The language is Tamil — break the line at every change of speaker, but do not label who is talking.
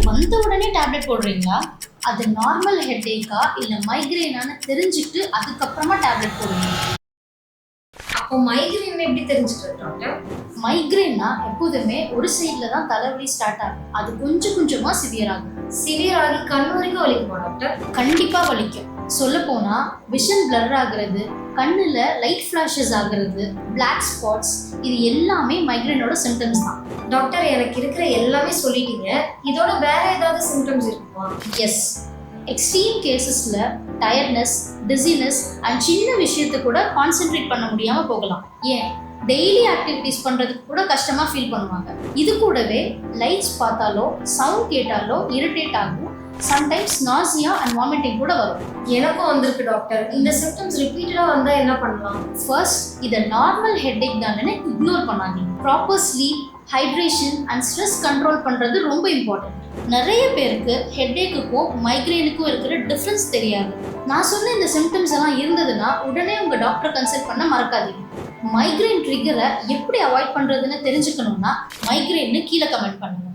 வந்த உடனே டேப்லெட் போடுறீங்களா? அது நார்மல் ஹெட்டேக்கா இல்லை மைக்ரேனான்னு தெரிஞ்சுட்டு அதுக்கப்புறமா டேப்லெட் போடுங்க.
அப்போ மைக்ரேன் எப்படி தெரிஞ்சுக்கிறது டாக்டர்?
மைக்ரேன்னா எப்போதுமே ஒரு சைடில் தான் தலைவலி ஸ்டார்ட் ஆகும். அது கொஞ்சம் கொஞ்சமாக சிவியர் ஆகும்.
சிவியர் ஆகி கண் வரைக்கும் வலிக்குமா டாக்டர்?
கண்டிப்பாக வலிக்கும். சொல்லப்போனால் விஷன் பிளர் ஆகுறது, கண்ணில் லைட் ஃப்ளாஷஸ் ஆகுறது, பிளாக் ஸ்பாட்ஸ், இது எல்லாமே மைக்ரேனோட சிம்டம்ஸ் தான்.
டாக்டர், எனக்கு இருக்கிற எல்லாமே சொல்லிட்டீங்க. இதோட வேற ஏதாவது சிம்டம்ஸ் இருக்குமா?
எஸ், எக்ஸ்ட்ரீம் கேசஸில் டயர்ட்னஸ், டிசினஸ் அண்ட் சின்ன விஷயத்தை கூட கான்சென்ட்ரேட் பண்ண முடியாமல் போகலாம். ஏன் டெய்லி ஆக்டிவிட்டிஸ் பண்ணுறதுக்கு கூட கஷ்டமாக ஃபீல் பண்ணுவாங்க. இது கூடவே லைட்ஸ் பார்த்தாலோ சவுண்ட் கேட்டாலோ இரிட்டேட் ஆகும். சம்டைம்ஸ் நாசியா அண்ட் வாமிட்டிங் கூட வரும்.
எனக்கும் வந்திருக்கு டாக்டர். இந்த சிம்டம்ஸ் ரிப்பீட்டடாக வந்தால் என்ன பண்ணலாம்?
ஃபர்ஸ்ட், இதை நார்மல் ஹெட்டேக் தானே இக்னோர் பண்ணாதீங்க. Proper sleep, hydration and stress control பண்ணுறது ரொம்ப இம்பார்ட்டன்ட். நிறைய பேருக்கு ஹெட்டேக்குக்கும் மைக்ரேனுக்கும் இருக்கிற டிஃப்ரென்ஸ் தெரியாது. நான் சொன்ன இந்த சிம்டம்ஸ் எல்லாம் இருந்ததுன்னா உடனே உங்கள் டாக்டரை கன்சல்ட் பண்ண மறக்காதீங்க. மைக்ரேன் ட்ரிகரை எப்படி அவாய்ட் பண்ணுறதுன்னு தெரிஞ்சுக்கணும்னா மைக்ரேன்னு கீழே கமெண்ட் பண்ணுங்க.